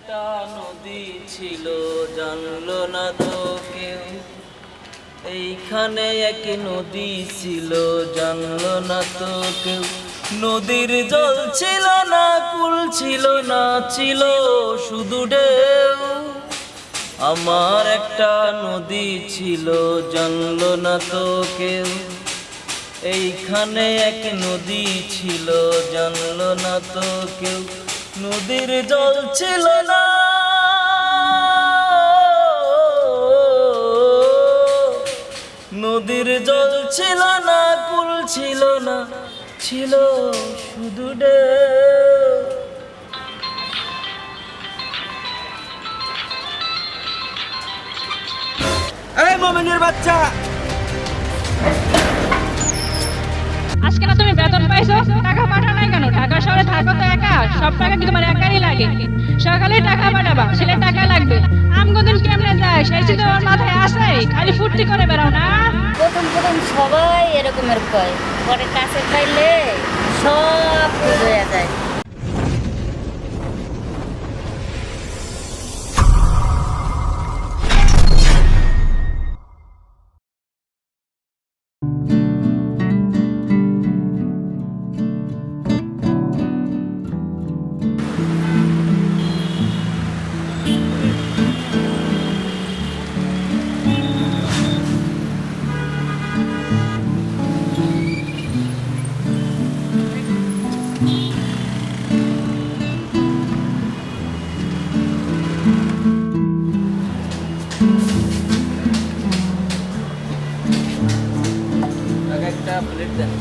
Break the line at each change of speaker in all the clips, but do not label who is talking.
একটা নদী ছিল জানলো না তো কেউ, এইখানে এক নদী ছিল জানলো না তো কেউ। নদীর জল ছিল না, কুল ছিল না, ছিল শুধু ঢেউ। আমার একটা নদী ছিল জানলো না তো কেউ, এইখানে এক নদী ছিল জানলো না তো কেউ। নদীর জল ছিল না, নদীর জল ছিল না, কুল ছিল না, ছিল শুধু ঢেউ।
এই মোমেনের বাচ্চা,
আজকে না তুমি বেতন পাইছো, টাকা পাঠাও নাই কেন? ঢাকা শহরে থাকো তো একা, সব টাকা কি তোমার একাই লাগে? সকালে টাকা পাঠাবা, ছেলে টাকা লাগবে। আমগদিন কেমনে যায় সেই চিন্তা তোমার মাথায় আসে? খালি ফুর্তি করে বেড়াও না?
প্রথম প্রথম সবাই এরকমের কয়, পরে কাছে পাইলে সব ঠিক হয়ে যায়।
একটা প্লেট দেন।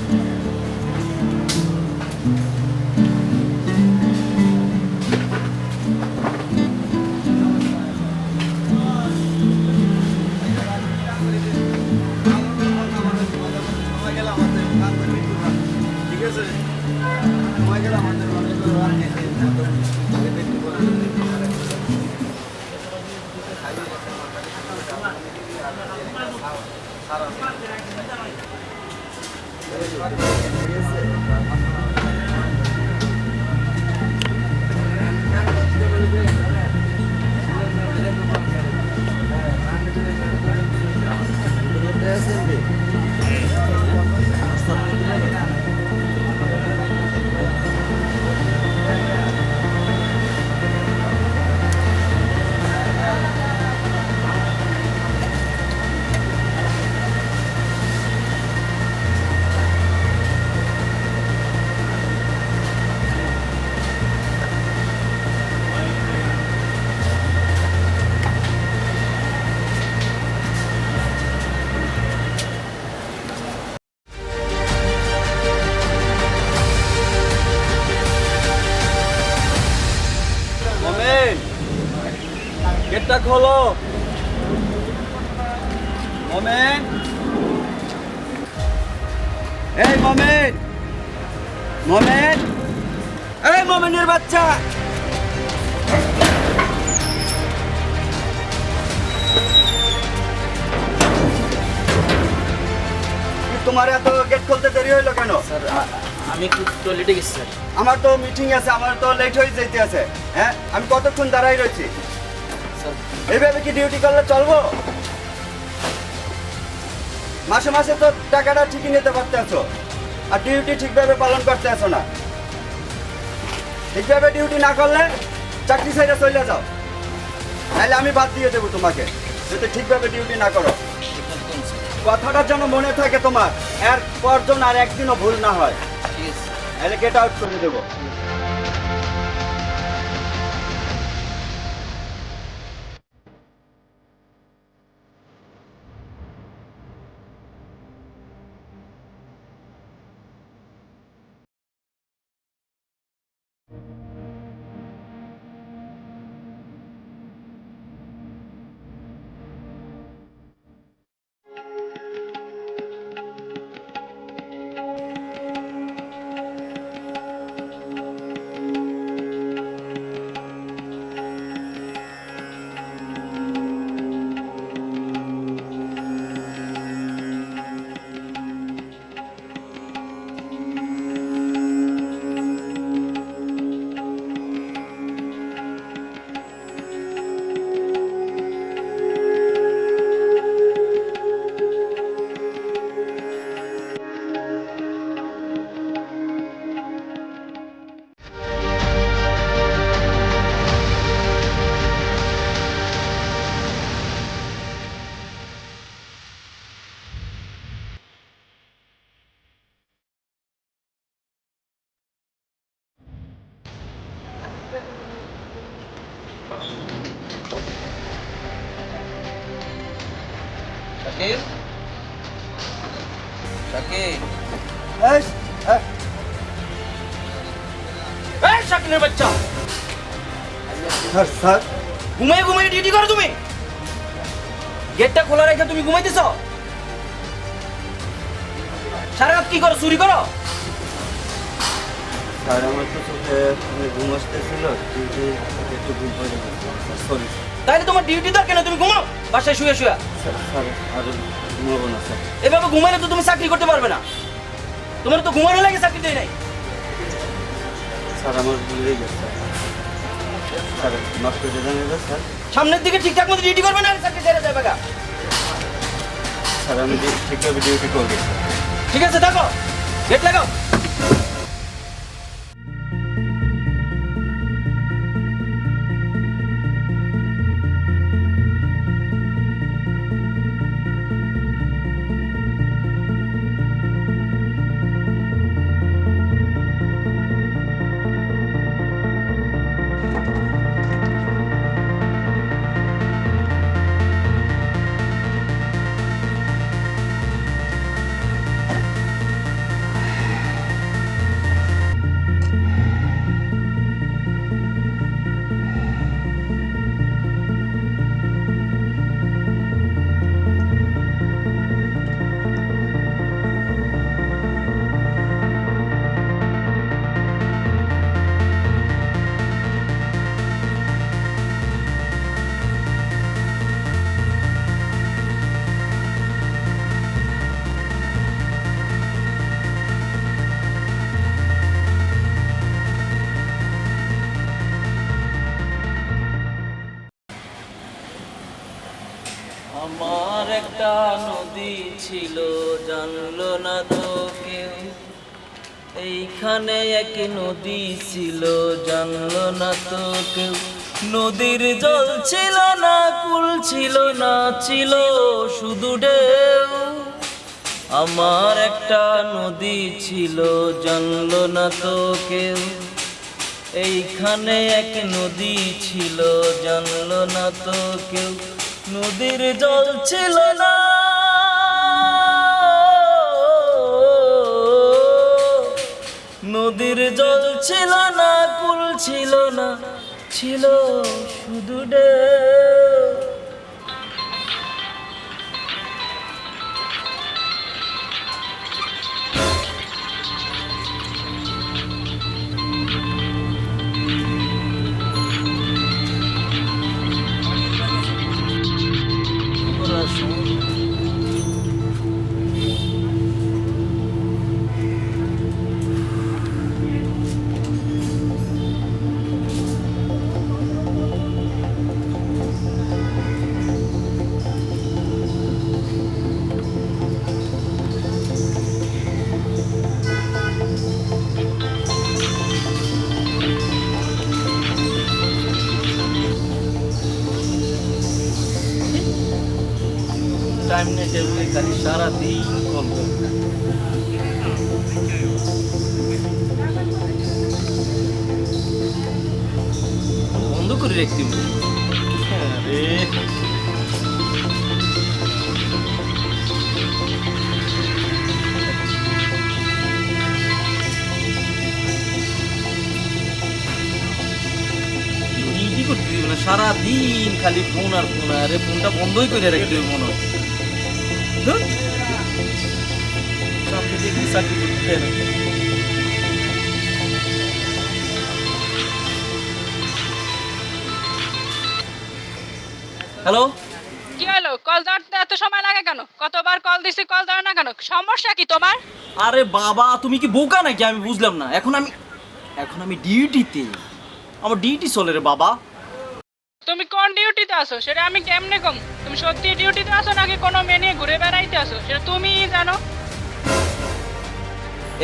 ঠিক আছে, সময় গেলে আমাদের মোমেন, গেটটা খোলো। মোমেন, এই মোমেন, মোমেন, এই মোমেনের বাচ্চা, তোমার এত গেট খুলতে দেরি হইলো কেন?
স্যার আমি একটু টয়লেটে গেছি স্যার।
আমার তো মিটিং আছে, আমার তো লেট হয়ে যেতে আছে। হ্যাঁ, আমি কতক্ষণ দাঁড়াই রয়েছি?
স্যার
এইভাবে কি ডিউটি করলে চলবো? মাসে মাসে তো টাকাটা ঠিকই নিতে পারতে আছো, আর ডিউটি ঠিকভাবে পালন করতে আছো না। ঠিকভাবে ডিউটি না করলে চাকরি ছেড়ে চলে যাও, নাহলে আমি বাদ দিয়ে দেবো তোমাকে যদি ঠিকভাবে ডিউটি না করো। কথাটা যেন মনে থাকে তোমার, এর পর যেন আর একদিনও ভুল না হয়,
ঠিক আছে।
নাহলে গেট আউট করে দেবো।
শাকিল, শাকিল,
এই, এই,
এই শাকিলের বাচ্চা,
স্যার স্যার
ঘুমিয়ে ঘুমিয়ে ডিউটি করো তুমি? গেটটা খোলা রেখে তুমি ঘুমাইতেছ? সারা রাত কি করো, চুরি করো?
স্যার আমার তো চোখে ঘুম আসতেছিল, একটু ঘুম পড়ে গেছে। সরি
তাইলে তোমার ডিউটি দরকার না, তুমি ঘুমাও বাসায় শুয়ে শুয়ে।
স্যার, স্যার আর ঘুমাবো না স্যার।
এভাবে ঘুমাইলে তো তুমি চাকরি করতে পারবে না। তোমার তো ঘুমানো লাগে, চাকরি দেয় নাই।
স্যার আমার ভুল হয়ে গেছে স্যার, মাফ করে দেন এবার স্যার।
সামনের দিকে ঠিকঠাক মতো ডিউটি করবে না, চাকরি ছেড়ে যাবে গা।
স্যার আমি ঠিকভাবে ডিউটি করবো।
ঠিক আছে, থাকো, গেট লাগাও। আমার একটা নদী ছিল, জানলো না তো কেউ। এইখানে এক নদী ছিল, জানলো না তো কেউ। নদীর জল ছিল না, কুল ছিল না, ছিল শুধু ঢেউ। আমার একটা নদী ছিল, জানলো না তো কেউ। এইখানে এক নদী ছিল, জানলো না তো কেউ। নদীর জল ছিল না, নদীর জল ছিল না, কুল ছিল না, ছিল শুধু ঢেউ। টাইম নেই টেবিলে, খালি সারাদিন কল করে। বন্ধ করে রাখতে হবে। আরে কি করতে দিবে না, সারাদিন খালি ফোন আর ফোন। আরে ফোনটা বন্ধই করে রাখতে হবে মনে হয়। চাকরি দেখি, চাকরি করতে দেয় না। হ্যালো,
কি হলো? কল ধরতে এত সময় লাগে কেন? কতবার কল দিছি, কল ধরে না কেন? সমস্যা কি তোমার?
আরে বাবা তুমি কি বোকা নাকি? আমি বুঝলাম না। এখন আমি ডিউটিতে, আমার ডিউটি চলে রে বাবা।
তুমি কোন ডিউটিতে আছো সেটা আমি কেমনে কম? তুমি সত্যি ডিউটিতে আছো নাকি কোনো মেয়ে নিয়ে ঘুরে বেড়াইতে আছো সেটা তুমিই জানো।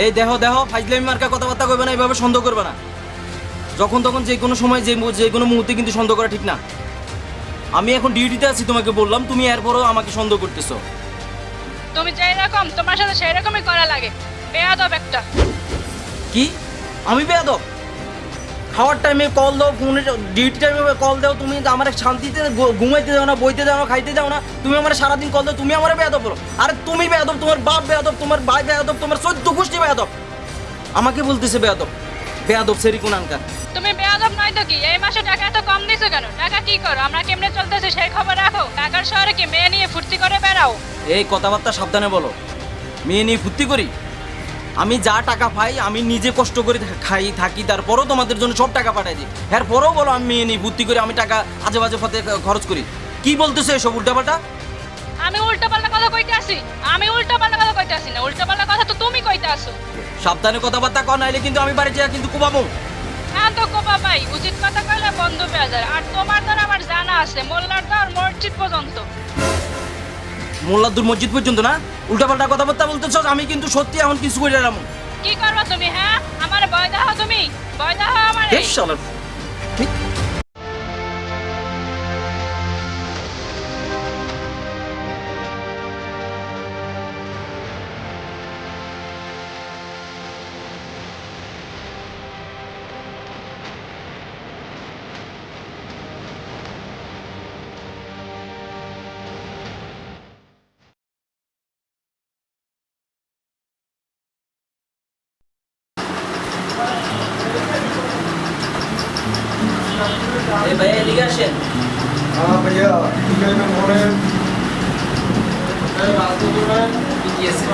এই দেখো দেখো, ফাইজলামি মার্কা কথাবার্তা কইবে না, এইভাবে সন্দেহ করবে না। যখন তখন যে কোনো সময় যে কোনো মুহূর্তে কিন্তু সন্দেহ করা ঠিক না। আমি এখন ডিউটিতে আছি তোমাকে বললাম, তুমি এরপরও আমাকে সন্দেহ করতেছো।
তুমি যেই রকম তোমার সাথে সেই রকমই করা লাগে। বেয়াদব একটা।
কি? আমি বেয়াদব? খাওয়ার টাইমে কল দাও, ফোনে ডিউটি টাইমে কল দাও, তুমি আমার শান্তিতে ঘুমাইতে দাও না, বইতে দাও না, খাইতে দাও না, তুমি আমার সারাদিন কল দাও, তুমি আমার বেয়াদব বলো। আরে তুমি বেয়াদব, তোমার বাপ বেয়াদব, তোমার ভাই বেয়াদব, তোমার 14 গোষ্ঠী বেয়াদব, আমাকে বলতেছে বেয়াদব, বেয়াদব সেরি কোনানকার।
তুমি বেয়াদব নয় তো কি? এই মাসে টাকা এত কম দিছো কেন? টাকা কি করো? আমরা কেমনে চলতেছে সেই খবর রাখো? ঢাকার শহরে কি মেয়ে নিয়ে ফুর্তি করে বেড়াও?
এই কথাবার্তা সাবধানে বলো। মেয়ে নিয়ে ফুর্তি করি? আমি যা টাকা পাই আমি নিজে কষ্ট করে খাই থাকি, তারপরও তোমাদের জন্য সব টাকা পাঠাই দিই, এরপরও বলো আমি মেয়ে নিয়ে ফুর্তি করি, আমি টাকা আজে বাজে পথে খরচ করি। কি বলতেছো এসব উল্টাপাল্টা?
আমি উল্টাপাল্টা কথা কইতে আসি? আমি উল্টাপাল্টা কথা কইতে আসি না, উল্টাপাল্টা কথা তো তুমি কইতে আসো।
সাবধানে কথাবার্তা কর, নাইলে কিন্তু আমি বাড়ি যাই কিন্তু কুবাবো।
হ্যাঁ তো কোপা ভাই, উচিত কথা কইলে বন্ধ পেয়ে যায়। আর তোমার দ্বারা আমার জানা আছে মোল্লার দ্বার মসজিদ পর্যন্ত।
মোল্লাদুর মসজিদ পর্যন্ত না? উল্টাপাল্টা কথাবার্তা বলতেছ, আমি কিন্তু সত্যি এখন কিছু করে এলাম।
কি করবা তুমি? হ্যাঁ আমার ভয় দাও, তুমি ভয় দাও আমার।
এই ভাই এদিকে আসেন।
हाँ भैया टिकट में मोड़े
কি কি আছে?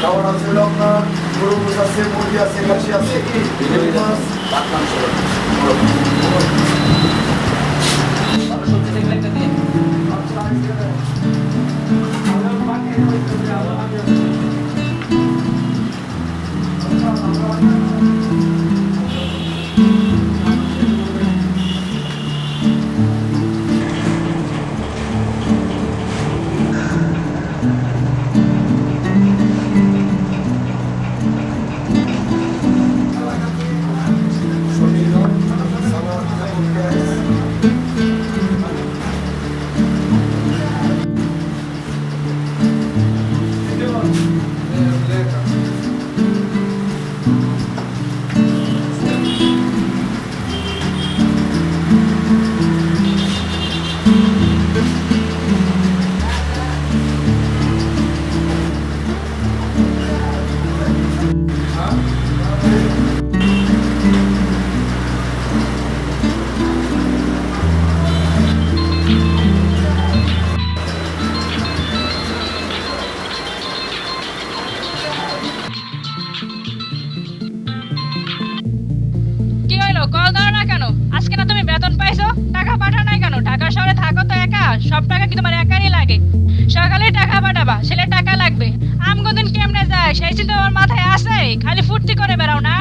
খাবার আছে হলো আপনার গরু গোস আছে, মুরগি আছে, খাসি আছে, ইলিশ মাছ,
ভাত মাংস। ভালো সবজি থাকলে একটা দিন।
কি হইলো? কল দাও না কেন? আজকে না তুমি বেতন পাইছো, টাকা পাঠাও নাই কেন? ঢাকা শহরে থাকো তো একা, সব টাকা কি তোমার একারই লাগে? সকালে টাকা পাঠাবা, ছেলে টাকা লাগবে। আমগদিন কেমনে যায় সেই চিন্তা তোমার মাথায় আছে? খালি ফুর্তি করে বেড়াও না?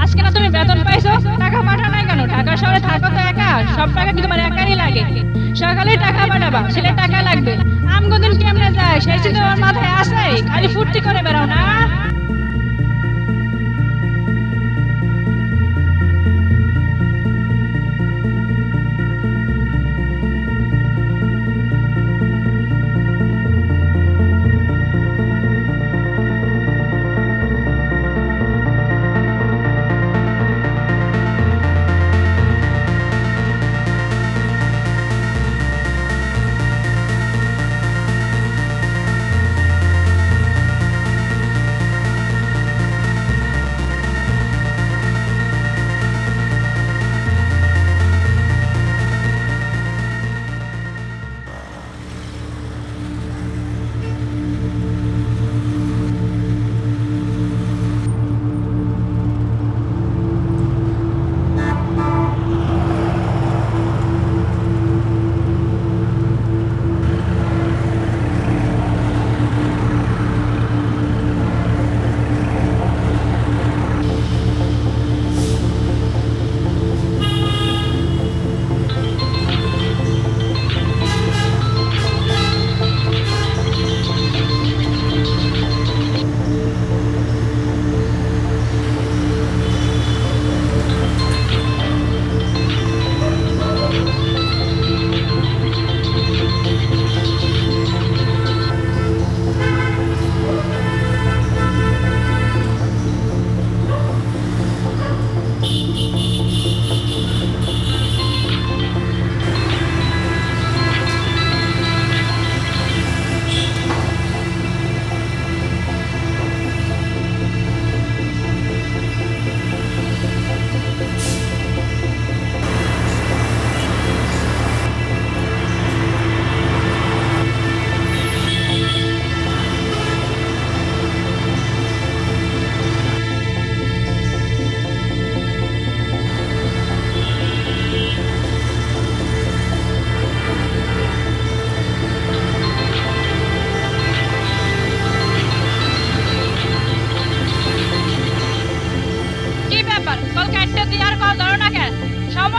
আজকে না তুমি বেতন পাইছো, টাকা পাঠাও নাই কেন? ঢাকা শহরে থাকো তো একা, সব টাকা কি তোমার একারই লাগে? সকালে টাকা পাঠাবা, ছেলে টাকা লাগবে। আমগদিন কেমনে যায় সেই চিন্তা তোমার মাথায় আছে? খালি ফুর্তি করে বেড়াও না?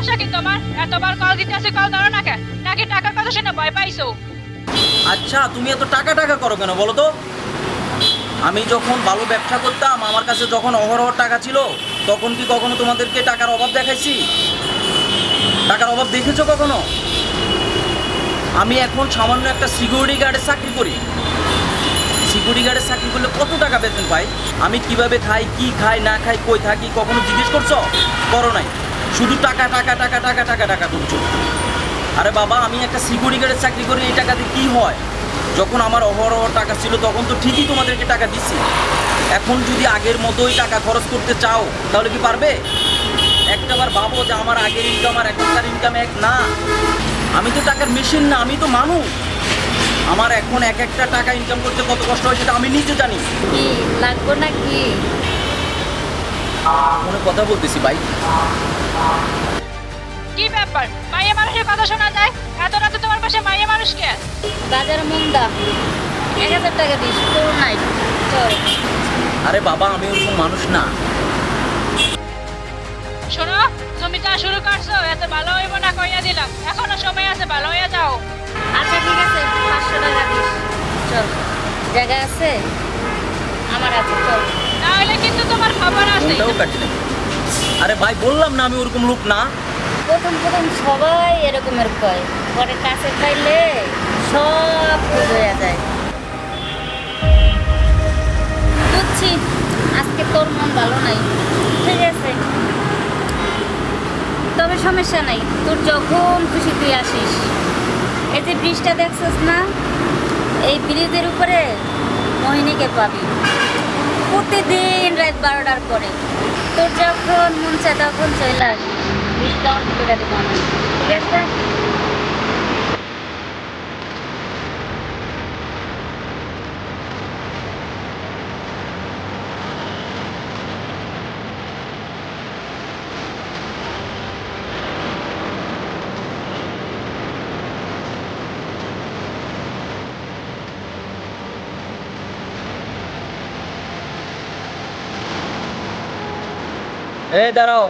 সমস্যা কি তোমার? এতবার কল দিতে আছে, কল ধরো না কেন? নাকি টাকার কথা শুনে ভয় পাইছো?
আচ্ছা তুমি এত টাকা টাকা করো কেন বলো তো? আমি যখন ভালো ব্যবসা করতাম, আমার কাছে যখন অহরহ টাকা ছিল, তখন কি কখনো তোমাদেরকে টাকার অভাব দেখাইছি? টাকার অভাব দেখেছো কখনো? আমি এখন সামান্য একটা সিকিউরিটি গার্ডের চাকরি করি। সিকিউরিটি গার্ডের চাকরি করলে কত টাকা বেতন পাই? আমি কিভাবে খাই, কি খাই না খাই, কই থাকি, কখনো জিজ্ঞেস করছো? করো নাই। শুধু টাকা টাকা টাকা টাকা টাকা টাকা করছো। আরে বাবা, আমি একটা সিকিউরিটি গার্ডের চাকরি করি, এই টাকাতে কি হয়? যখন আমার অহরহ টাকা ছিল তখন তো ঠিকই তোমাদেরকে টাকা দিছি। এখন যদি আগের মতোই টাকা খরচ করতে চাও তাহলে কি পারবে? একটাবার ভাবো যে আমার আগের ইনকাম আর এখনকার ইনকাম এক না। আমি তো টাকার মেশিন না, আমি তো মানুষ। আমার এখন এক একটা টাকা ইনকাম করতে কত কষ্ট হয় সেটা আমি নিজে জানি।
কি লাগবো নাকি?
মনে কথা বলতেছি ভাই।
কি ব্যাপার? মাইয়া মানুষের কথা শোনা যায়? এত রাতে তোমার পাশে মাইয়া মানুষ কে?
বাজার মন্দা, 1000 টাকা দিস, তোর নাই। চল।
আরে বাবা, আমি ওরকম মানুষ না।
শোনো, তুমি যা শুরু করছো এত ভালো হইব না কইয়া দিলাম। এখনো সময় আছে, ভালো হইয়া যাও।
আচ্ছা ঠিক আছে, 500 টাকা দিস। চল, জায়গা আছে? আমার আছে, চল।
না হলে কিন্তু তোমার খবর আছে।
ফোনটাও কাটি না। আরে ভাই, বললাম না আমি ওরকম লোক না।
প্রথম প্রথম সবাই এরকমের কয়, পরে কাছে পাইলে সব ঠিক হয়ে যায়। বুঝছি, আজকে তোর মন ভালো নাই, ঠিক আছে, তবে সমস্যা নাই, তোর যখন খুশি তুই আসিস। এই যে ব্রিজটা দেখছিস না, এই ব্রিজের উপরে মোহিনীকে পাবি প্রতিদিন রাত 12টার পরে। তোর যখন মন চায় তখন চলে আসিস, ডিসকাউন্ট করে দেবো আমি, ঠিক আছে?
এই দাঁড়াও।